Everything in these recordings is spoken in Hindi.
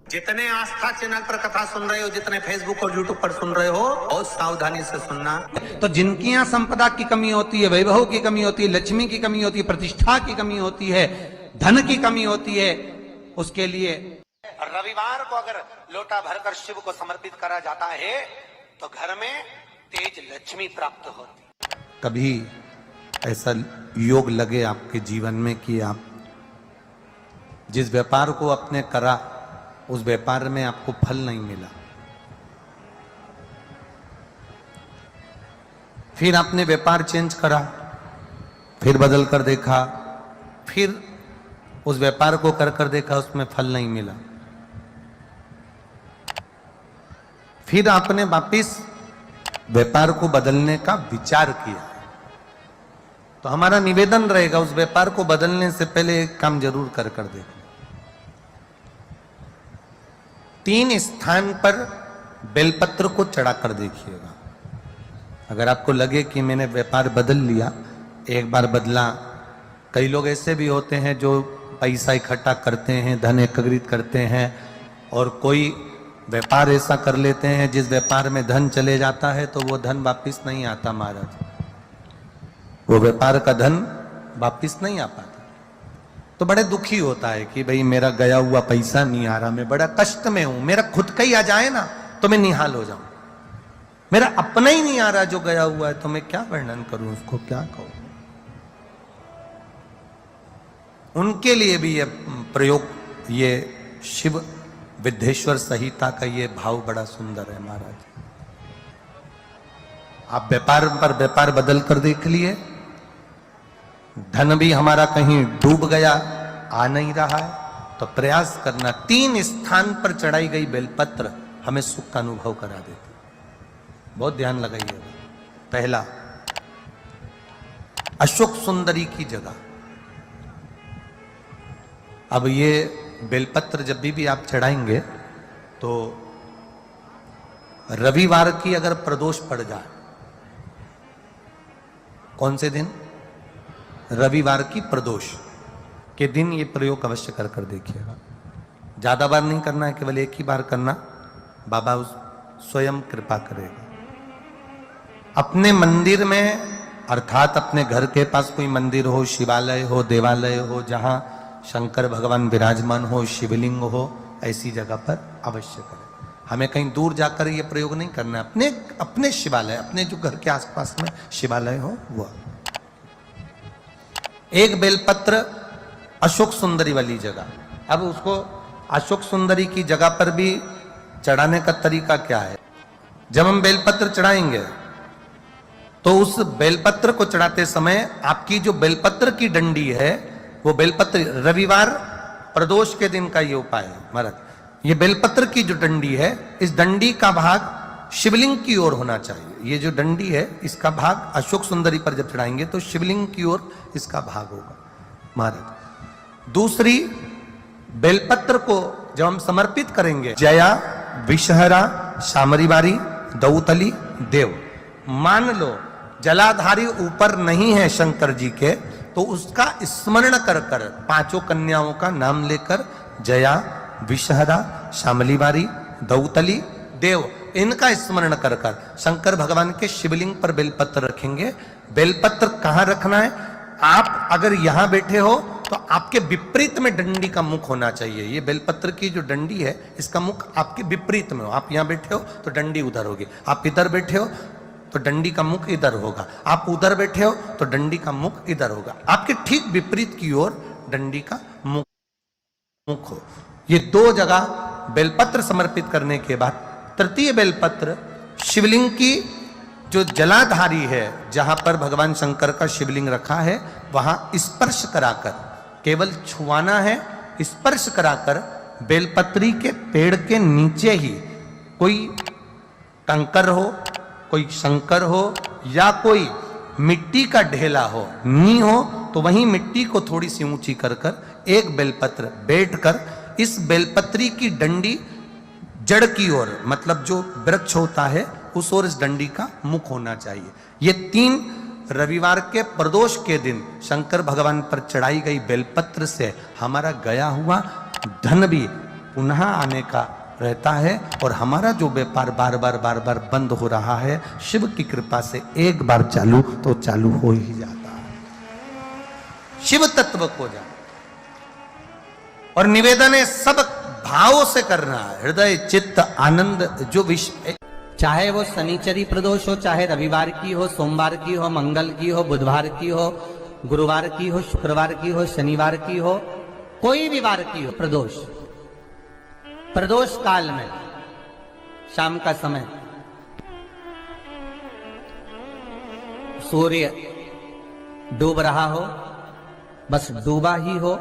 जितने आस्था चैनल पर कथा सुन रहे हो, जितने फेसबुक और यूट्यूब पर सुन रहे हो, बहुत सावधानी से सुनना। तो जिनकी यहाँ संपदा की कमी होती है, वैभव की कमी होती है, लक्ष्मी की कमी होती है, प्रतिष्ठा की कमी होती है, धन की कमी होती है, उसके लिए रविवार को अगर लोटा भरकर शिव को समर्पित करा जाता है तो घर में तेज लक्ष्मी प्राप्त होती। कभी ऐसा योग लगे आपके जीवन में कि आप जिस व्यापार को आपने करा उस व्यापार में आपको फल नहीं मिला, फिर आपने व्यापार चेंज करा, फिर बदल कर देखा, फिर उस व्यापार को कर देखा, उसमें फल नहीं मिला, फिर आपने वापिस व्यापार को बदलने का विचार किया, तो हमारा निवेदन रहेगा उस व्यापार को बदलने से पहले एक काम जरूर कर देखो। 3 स्थान पर बेलपत्र को चढ़ा कर देखिएगा। अगर आपको लगे कि मैंने व्यापार बदल लिया, एक बार बदला, कई लोग ऐसे भी होते हैं जो पैसा इकट्ठा करते हैं, धन एकत्रित करते हैं, और कोई व्यापार ऐसा कर लेते हैं जिस व्यापार में धन चले जाता है तो वो धन वापिस नहीं आता महाराज, वो व्यापार का धन वापिस नहीं आ पाता। तो बड़े दुखी होता है कि भाई मेरा गया हुआ पैसा नहीं आ रहा, मैं बड़ा कष्ट में हूं, मेरा खुद का ही आ जाए ना तो मैं निहाल हो जाऊं, मेरा अपना ही नहीं आ रहा जो गया हुआ है, तो मैं क्या वर्णन करूं, उसको क्या कहूं। उनके लिए भी ये प्रयोग, ये शिव विद्येश्वर संहिता का ये भाव बड़ा सुंदर है महाराज। आप व्यापार पर व्यापार बदल कर देख लिए, धन भी हमारा कहीं डूब गया, आ नहीं रहा है, तो प्रयास करना। 3 स्थान पर चढ़ाई गई बेलपत्र हमें सुख का अनुभव करा देती, बहुत ध्यान लगाइए। पहला, अशोक सुंदरी की जगह। अब ये बेलपत्र जब भी आप चढ़ाएंगे तो रविवार की अगर प्रदोष पड़ जाए, कौन से दिन? रविवार की प्रदोष के दिन ये प्रयोग अवश्य कर देखिएगा। ज्यादा बार नहीं करना है, केवल एक ही बार करना, बाबा उस स्वयं कृपा करेगा। अपने मंदिर में, अर्थात अपने घर के पास कोई मंदिर हो, शिवालय हो, देवालय हो, जहां शंकर भगवान विराजमान हो, शिवलिंग हो, ऐसी जगह पर अवश्य करें। हमें कहीं दूर जाकर ये प्रयोग नहीं करना, अपने शिवालय, अपने जो घर के आसपास में शिवालय हो वो। एक बेलपत्र अशोक सुंदरी वाली जगह। अब उसको अशोक सुंदरी की जगह पर भी चढ़ाने का तरीका क्या है? जब हम बेलपत्र चढ़ाएंगे तो उस बेलपत्र को चढ़ाते समय आपकी जो बेलपत्र की डंडी है, वो बेलपत्र, रविवार प्रदोष के दिन का ये उपाय है महाराज। ये बेलपत्र की जो डंडी है, इस डंडी का भाग शिवलिंग की ओर होना चाहिए। ये जो डंडी है, इसका भाग अशोक सुंदरी पर जब चढ़ाएंगे तो शिवलिंग की ओर इसका भाग होगा महाराज। दूसरी, बेलपत्र को जब हम समर्पित करेंगे, जया, विषहरा, शामरीवारी, दौतली, देव। मान लो जलाधारी ऊपर नहीं है शंकर जी के, तो उसका स्मरण कर 5 कन्याओं का नाम लेकर, जया, विषहरा, शामलीवारी, दौतली, देव, इनका स्मरण कर शंकर भगवान के शिवलिंग पर बेलपत्र रखेंगे। बेलपत्र कहां रखना है? आप अगर यहां बैठे हो तो आपके विपरीत में डंडी का मुख होना चाहिए। ये बेलपत्र की जो डंडी है, इसका मुख आपके विपरीत में हो। आप यहां बैठे हो तो डंडी उधर होगी, आप इधर बैठे हो तो डंडी का मुख इधर होगा, आप उधर बैठे हो तो डंडी का मुख इधर होगा। आपके ठीक विपरीत की ओर डंडी का मुख हो। ये 2 जगह बेलपत्र समर्पित करने के बाद, तृतीय बेलपत्र शिवलिंग की जो जलाधारी है, जहां पर भगवान शंकर का शिवलिंग रखा है, वहां स्पर्श कराकर, केवल छुआना है, स्पर्श कराकर बेलपत्री के पेड़ के नीचे ही कोई कंकर हो, कोई शंकर हो, या कोई मिट्टी का ढेला हो, नी हो, तो वहीं मिट्टी को थोड़ी सी ऊंची कर एक बेलपत्र बैठकर इस बेलपत्री की डंडी जड़ की ओर, मतलब जो वृक्ष होता है उस ओर इस डंडी का मुख होना चाहिए। ये 3 रविवार के प्रदोष के दिन शंकर भगवान पर चढ़ाई गई बेलपत्र से हमारा गया हुआ धन भी पुनः आने का रहता है और हमारा जो व्यापार बार बार बंद हो रहा है, शिव की कृपा से एक बार चालू तो चालू हो ही जाता है। शिव तत्व को जान और निवेदन है सब भावों से करना है, हृदय चित्त आनंद जो विषय, चाहे वो शनिचरी प्रदोष हो, चाहे रविवार की हो, सोमवार की हो, मंगल की हो, बुधवार की हो, गुरुवार की हो, शुक्रवार की हो, शनिवार की हो, कोई भी वार की हो, प्रदोष काल में शाम का समय सूर्य डूब रहा हो, बस डूबा ही हो,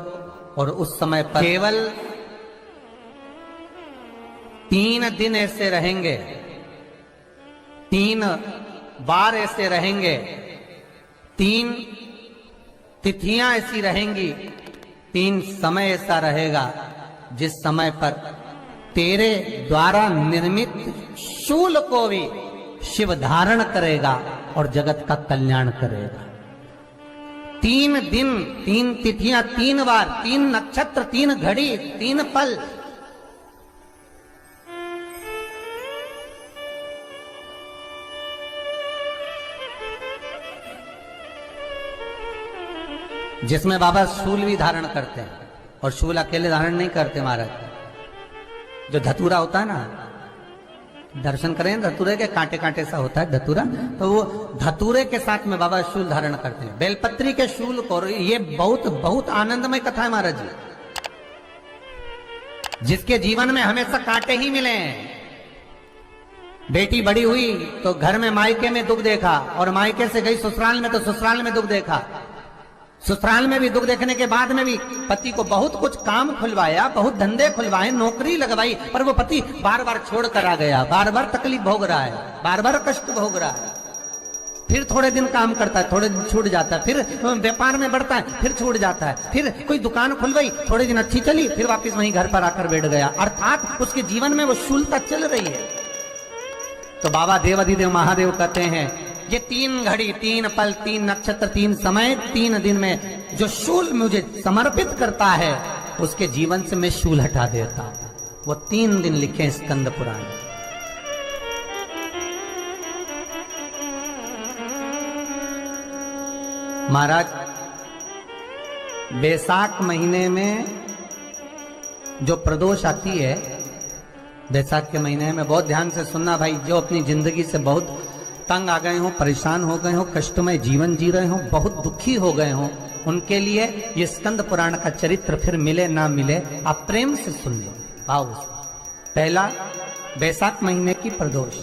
और उस समय पर केवल 3 दिन ऐसे रहेंगे, 3 बार ऐसे रहेंगे, 3 तिथियां ऐसी रहेंगी, 3 समय ऐसा रहेगा जिस समय पर तेरे द्वारा निर्मित शूल को भी शिव धारण करेगा और जगत का कल्याण करेगा। 3 दिन, 3 तिथियां, 3 बार, 3 नक्षत्र, 3 घड़ी, 3 पल, जिसमें बाबा शूल भी धारण करते हैं, और शूल अकेले धारण नहीं करते महाराज, जो धतूरा होता है ना, दर्शन करें धतूरे के, कांटे कांटे सा होता है धतूरा, तो वो धतूरे के साथ में बाबा शूल धारण करते हैं, बेलपत्री के शूल को। ये बहुत बहुत आनंदमय कथा है महाराज जी, जिसके जीवन में हमेशा कांटे ही मिले हैं। बेटी बड़ी हुई तो घर में मायके में दुख देखा, और मायके से गई ससुराल में तो ससुराल में दुख देखा, ससुराल में भी दुख देखने के बाद में भी पति को बहुत कुछ काम खुलवाया, बहुत धंधे खुलवाए, नौकरी लगवाई, पर वो पति बार बार छोड़ कर आ गया, बार बार तकलीफ भोग रहा है, बार बार कष्ट भोग रहा है। फिर थोड़े दिन काम करता है, थोड़े दिन छूट जाता है, फिर व्यापार में बढ़ता है, फिर छूट जाता है, फिर कोई दुकान खुलवाई, थोड़े दिन अच्छी चली, फिर वापस वहीं घर पर आकर बैठ गया, अर्थात उसके जीवन में वो शूलता चल रही है। तो बाबा देवाधिदेव महादेव कहते हैं, ये 3 घड़ी, 3 पल, 3 नक्षत्र, 3 समय, 3 दिन में जो शूल मुझे समर्पित करता है, उसके जीवन से मैं शूल हटा देता हूं। वो 3 दिन लिखे स्कंद पुराण। महाराज, बैसाख महीने में जो प्रदोष आती है, बैसाख के महीने में बहुत ध्यान से सुनना भाई, जो अपनी जिंदगी से बहुत तंग आ गए हो, परेशान हो गए हो, कष्टमय जीवन जी रहे हो, बहुत दुखी हो गए हो, उनके लिए ये स्कंद पुराण का चरित्र फिर मिले ना मिले, आप प्रेम से सुन लो भाव से। पहला, बैसाख महीने की प्रदोष,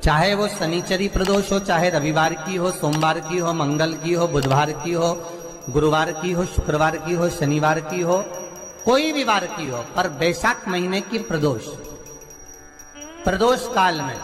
चाहे वो शनिचरी प्रदोष हो, चाहे रविवार की हो, सोमवार की हो, मंगल की हो, बुधवार की हो, गुरुवार की हो, शुक्रवार की हो, शनिवार की हो, कोई भी वार की हो, पर बैसाख महीने की प्रदोष, प्रदोष काल में